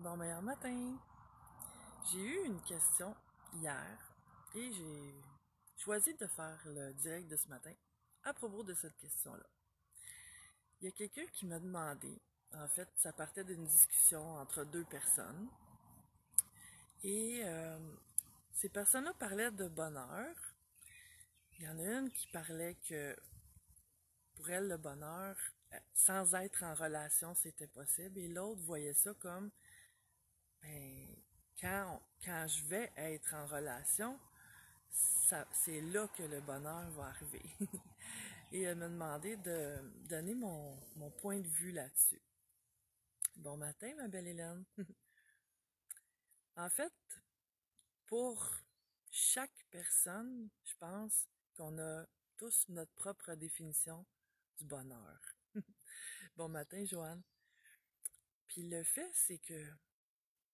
Bon meilleur matin! J'ai eu une question hier et j'ai choisi de faire le direct de ce matin à propos de cette question-là. Il y a quelqu'un qui m'a demandé, en fait, ça partait d'une discussion entre deux personnes et ces personnes-là parlaient de bonheur. Il y en a une qui parlait que pour elle, le bonheur, sans être en relation, c'était possible et l'autre voyait ça comme ben, quand je vais être en relation, c'est là que le bonheur va arriver. Et elle m'a demandé de donner mon point de vue là-dessus. Bon matin, ma belle Hélène. En fait, pour chaque personne, je pense qu'on a tous notre propre définition du bonheur. Bon matin, Joanne. Puis le fait, c'est que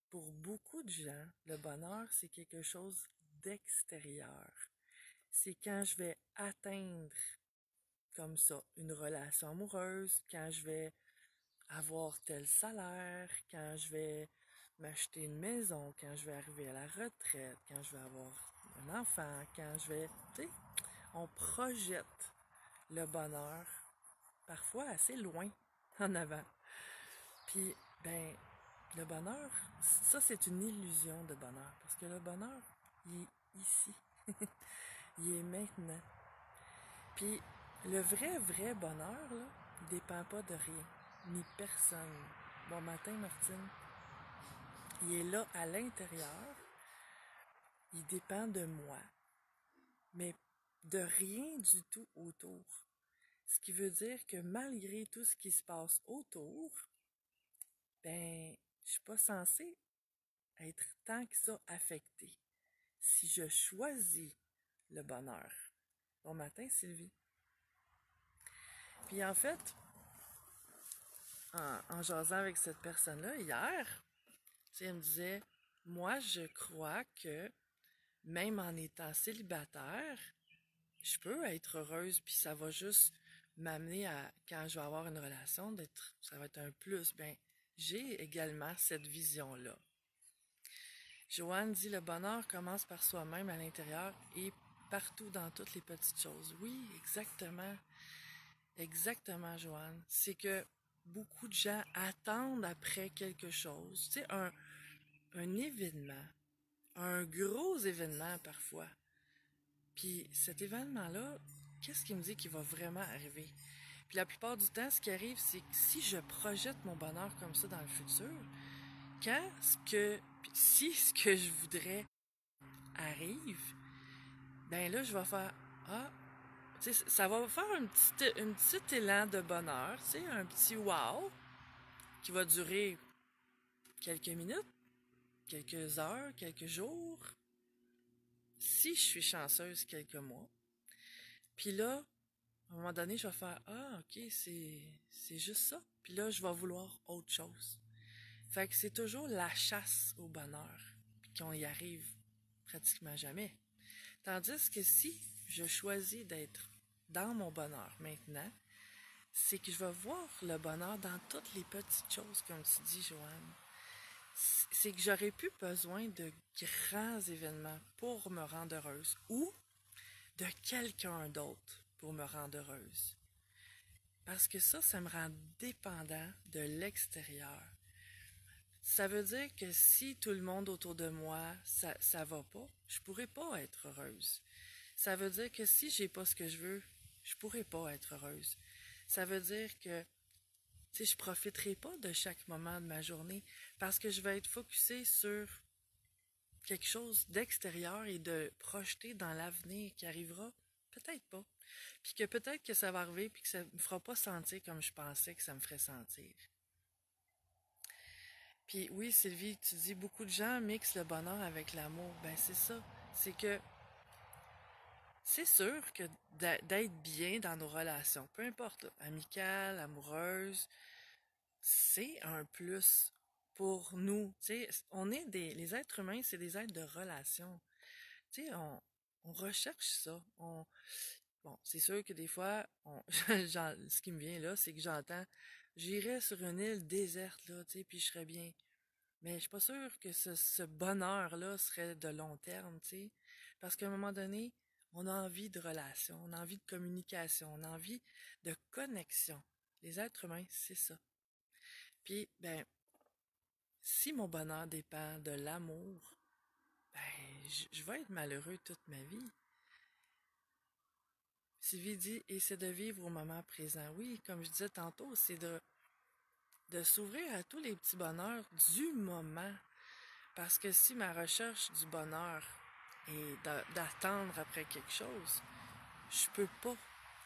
pour beaucoup de gens, le bonheur, c'est quelque chose d'extérieur. C'est quand je vais atteindre comme ça une relation amoureuse, quand je vais avoir tel salaire, quand je vais m'acheter une maison, quand je vais arriver à la retraite, quand je vais avoir un enfant, quand je vais... Tu sais, on projette le bonheur parfois assez loin en avant. Puis, ben, le bonheur, ça c'est une illusion de bonheur, parce que le bonheur, il est ici, il est maintenant. Puis le vrai bonheur, là, il dépend pas de rien, ni personne. Bon matin, Martine. Il est là à l'intérieur. Il dépend de moi, mais de rien du tout autour. Ce qui veut dire que malgré tout ce qui se passe autour, ben, je suis pas censée être tant que ça affectée. Si je choisis le bonheur. Bon matin, Sylvie. Puis en fait, en jasant avec cette personne-là hier, elle me disait, moi, je crois que même en étant célibataire, je peux être heureuse, puis ça va juste m'amener à, quand je vais avoir une relation, ça va être un plus. Ben, j'ai également cette vision-là. Joanne dit, le bonheur commence par soi-même à l'intérieur et partout dans toutes les petites choses. Oui, exactement. Exactement, Joanne. C'est que beaucoup de gens attendent après quelque chose. Tu sais, un événement, un gros événement parfois. Puis cet événement-là, qu'est-ce qui me dit qu'il va vraiment arriver? Puis la plupart du temps, ce qui arrive, c'est que si je projette mon bonheur comme ça dans le futur, si ce que je voudrais arrive, ben là, je vais faire, ah, tu sais, ça va faire un petit élan de bonheur, tu sais, un petit wow, qui va durer quelques minutes, quelques heures, quelques jours, si je suis chanceuse, quelques mois. Puis là, à un moment donné, je vais faire, ah, ok, c'est juste ça. Puis là, je vais vouloir autre chose. Fait que c'est toujours la chasse au bonheur, puis qu'on y arrive pratiquement jamais. Tandis que si je choisis d'être dans mon bonheur maintenant, c'est que je vais voir le bonheur dans toutes les petites choses, comme tu dis, Joanne. C'est que j'aurais plus besoin de grands événements pour me rendre heureuse ou de quelqu'un d'autre pour me rendre heureuse. Parce que ça me rend dépendant de l'extérieur. Ça veut dire que si tout le monde autour de moi, ça va pas, je pourrais pas être heureuse. Ça veut dire que si j'ai pas ce que je veux, je pourrais pas être heureuse. Ça veut dire que je profiterai pas de chaque moment de ma journée parce que je vais être focusée sur quelque chose d'extérieur et de projeter dans l'avenir qui arrivera, peut-être pas. Puis que peut-être que ça va arriver puis que ça me fera pas sentir comme je pensais que ça me ferait sentir. Puis oui, Sylvie, tu dis beaucoup de gens mixent le bonheur avec l'amour. Ben c'est ça. C'est que c'est sûr que d'être bien dans nos relations, peu importe, là, amicales, amoureuses, c'est un plus pour nous. Tu sais, les êtres humains, c'est des êtres de relation. Tu sais, on recherche ça. Bon, c'est sûr que des fois, ce qui me vient là, c'est que j'entends, j'irais sur une île déserte, là, tu sais, puis je serais bien. Mais je suis pas sûre que ce bonheur-là serait de long terme, tu sais. Parce qu'à un moment donné, on a envie de relation, on a envie de communication, on a envie de connexion. Les êtres humains, c'est ça. Puis, ben, si mon bonheur dépend de l'amour, ben, je vais être malheureux toute ma vie. Sylvie dit, et c'est de vivre au moment présent. Oui, comme je disais tantôt, c'est de s'ouvrir à tous les petits bonheurs du moment. Parce que si ma recherche du bonheur est d'attendre après quelque chose, je peux pas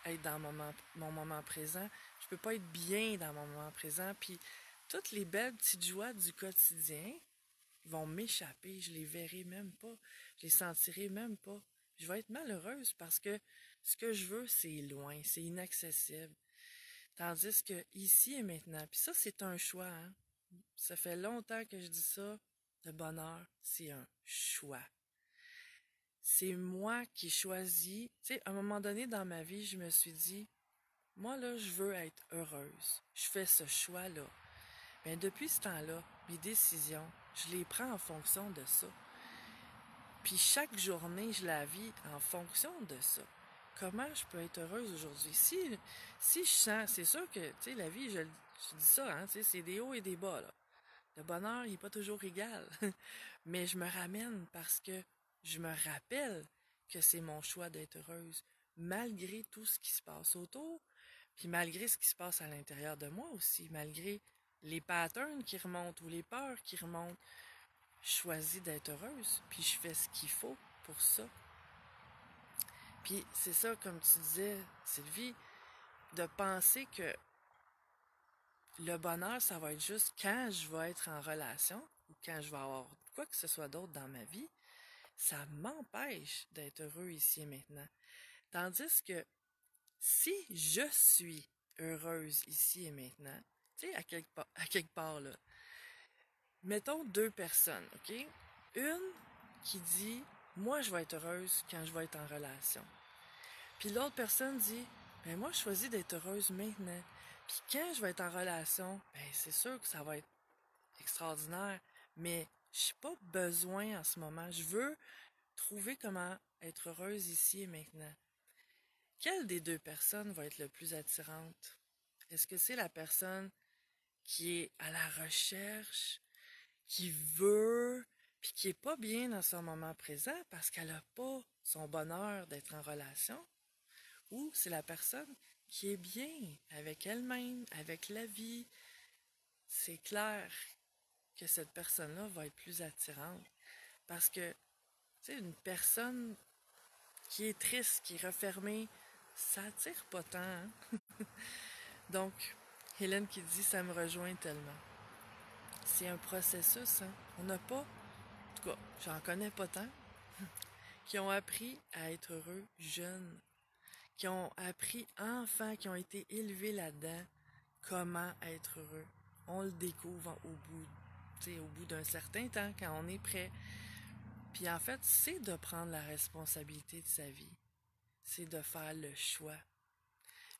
être dans mon moment présent. Je peux pas être bien dans mon moment présent. Puis toutes les belles petites joies du quotidien vont m'échapper. Je les verrai même pas. Je les sentirai même pas. Je vais être malheureuse parce que ce que je veux, c'est loin, c'est inaccessible. Tandis que ici et maintenant, puis ça, c'est un choix, hein? Ça fait longtemps que je dis ça. Le bonheur, c'est un choix. C'est moi qui choisis. Tu sais, à un moment donné dans ma vie, je me suis dit, moi là, je veux être heureuse. Je fais ce choix-là. Mais depuis ce temps-là, mes décisions, je les prends en fonction de ça. Puis chaque journée, je la vis en fonction de ça. Comment je peux être heureuse aujourd'hui? Si je sens, c'est sûr que, tu sais, la vie, je dis ça, hein, tu sais, c'est des hauts et des bas, là. Le bonheur, il n'est pas toujours égal. Mais je me ramène parce que je me rappelle que c'est mon choix d'être heureuse, malgré tout ce qui se passe autour, puis malgré ce qui se passe à l'intérieur de moi aussi, malgré les patterns qui remontent ou les peurs qui remontent. Je choisis d'être heureuse, puis je fais ce qu'il faut pour ça. Puis c'est ça, comme tu disais, Sylvie, de penser que le bonheur, ça va être juste quand je vais être en relation ou quand je vais avoir quoi que ce soit d'autre dans ma vie, ça m'empêche d'être heureux ici et maintenant. Tandis que si je suis heureuse ici et maintenant, tu sais, à quelque part là, mettons deux personnes, OK? Une qui dit, moi, je vais être heureuse quand je vais être en relation. Puis l'autre personne dit, ben moi, je choisis d'être heureuse maintenant. Puis quand je vais être en relation, ben c'est sûr que ça va être extraordinaire, mais je n'ai pas besoin en ce moment. Je veux trouver comment être heureuse ici et maintenant. Quelle des deux personnes va être le plus attirante? Est-ce que c'est la personne qui est à la recherche, qui veut, puis qui est pas bien dans son moment présent parce qu'elle n'a pas son bonheur d'être en relation? Ou c'est la personne qui est bien avec elle-même, avec la vie? C'est clair que cette personne-là va être plus attirante. Parce que, tu sais, une personne qui est triste, qui est refermée, ça attire pas tant, hein? Donc, Hélène qui dit, ça me rejoint tellement. C'est un processus, hein? On n'a pas, en tout cas, j'en connais pas tant, qui ont appris à être heureux jeunes, qui ont appris enfants, qui ont été élevés là-dedans, comment être heureux. On le découvre au bout d'un certain temps, quand on est prêt. Puis en fait, c'est de prendre la responsabilité de sa vie. C'est de faire le choix.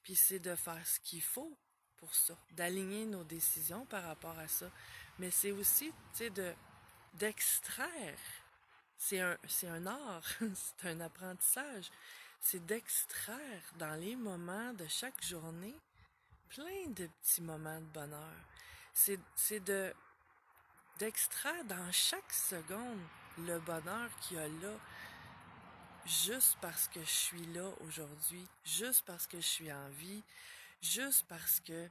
Puis c'est de faire ce qu'il faut pour ça, d'aligner nos décisions par rapport à ça. Mais c'est aussi, tu sais, d'extraire. C'est un art, c'est un apprentissage. C'est d'extraire dans les moments de chaque journée plein de petits moments de bonheur. C'est d'extraire dans chaque seconde le bonheur qu'il y a là, juste parce que je suis là aujourd'hui, juste parce que je suis en vie, juste parce que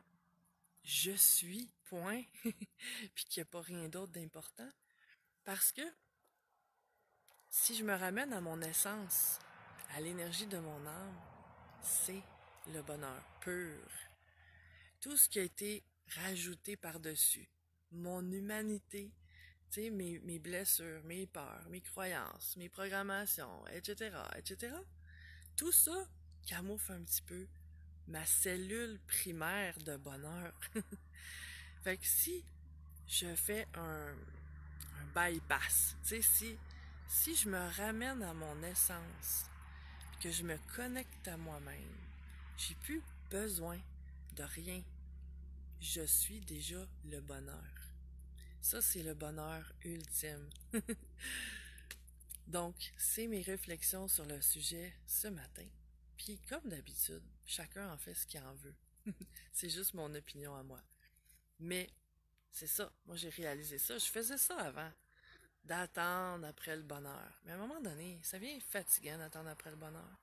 je suis, point, puis qu'il n'y a pas rien d'autre d'important. Parce que si je me ramène à mon essence, à l'énergie de mon âme, c'est le bonheur pur. Tout ce qui a été rajouté par-dessus, mon humanité, tu sais, mes blessures, mes peurs, mes croyances, mes programmations, etc., etc., tout ça camoufle un petit peu ma cellule primaire de bonheur. Fait que si je fais un bypass, tu sais, si je me ramène à mon essence, que je me connecte à moi-même, j'ai plus besoin de rien. Je suis déjà le bonheur. Ça, c'est le bonheur ultime. Donc, c'est mes réflexions sur le sujet ce matin. Puis, comme d'habitude, chacun en fait ce qu'il en veut. C'est juste mon opinion à moi. Mais, c'est ça. Moi, j'ai réalisé ça. Je faisais ça avant, d'attendre après le bonheur. Mais à un moment donné, ça devient fatigant d'attendre après le bonheur.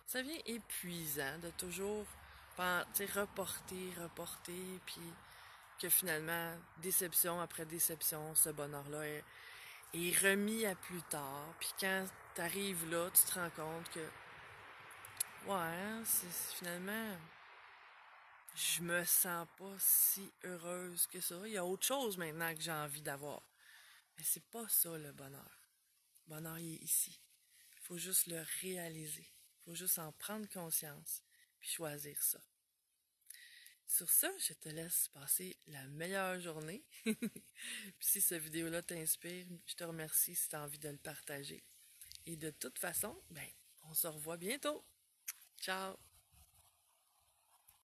Ça devient épuisant de toujours reporter, puis que finalement, déception après déception, ce bonheur-là est remis à plus tard. Puis quand t'arrives là, tu te rends compte que, ouais, hein, finalement, je me sens pas si heureuse que ça. Il y a autre chose maintenant que j'ai envie d'avoir. Mais c'est pas ça le bonheur. Le bonheur, il est ici. Il faut juste le réaliser. Il faut juste en prendre conscience, puis choisir ça. Sur ça, je te laisse passer la meilleure journée. Puis si cette vidéo-là t'inspire, je te remercie si tu as envie de le partager. Et de toute façon, on se revoit bientôt. Ciao!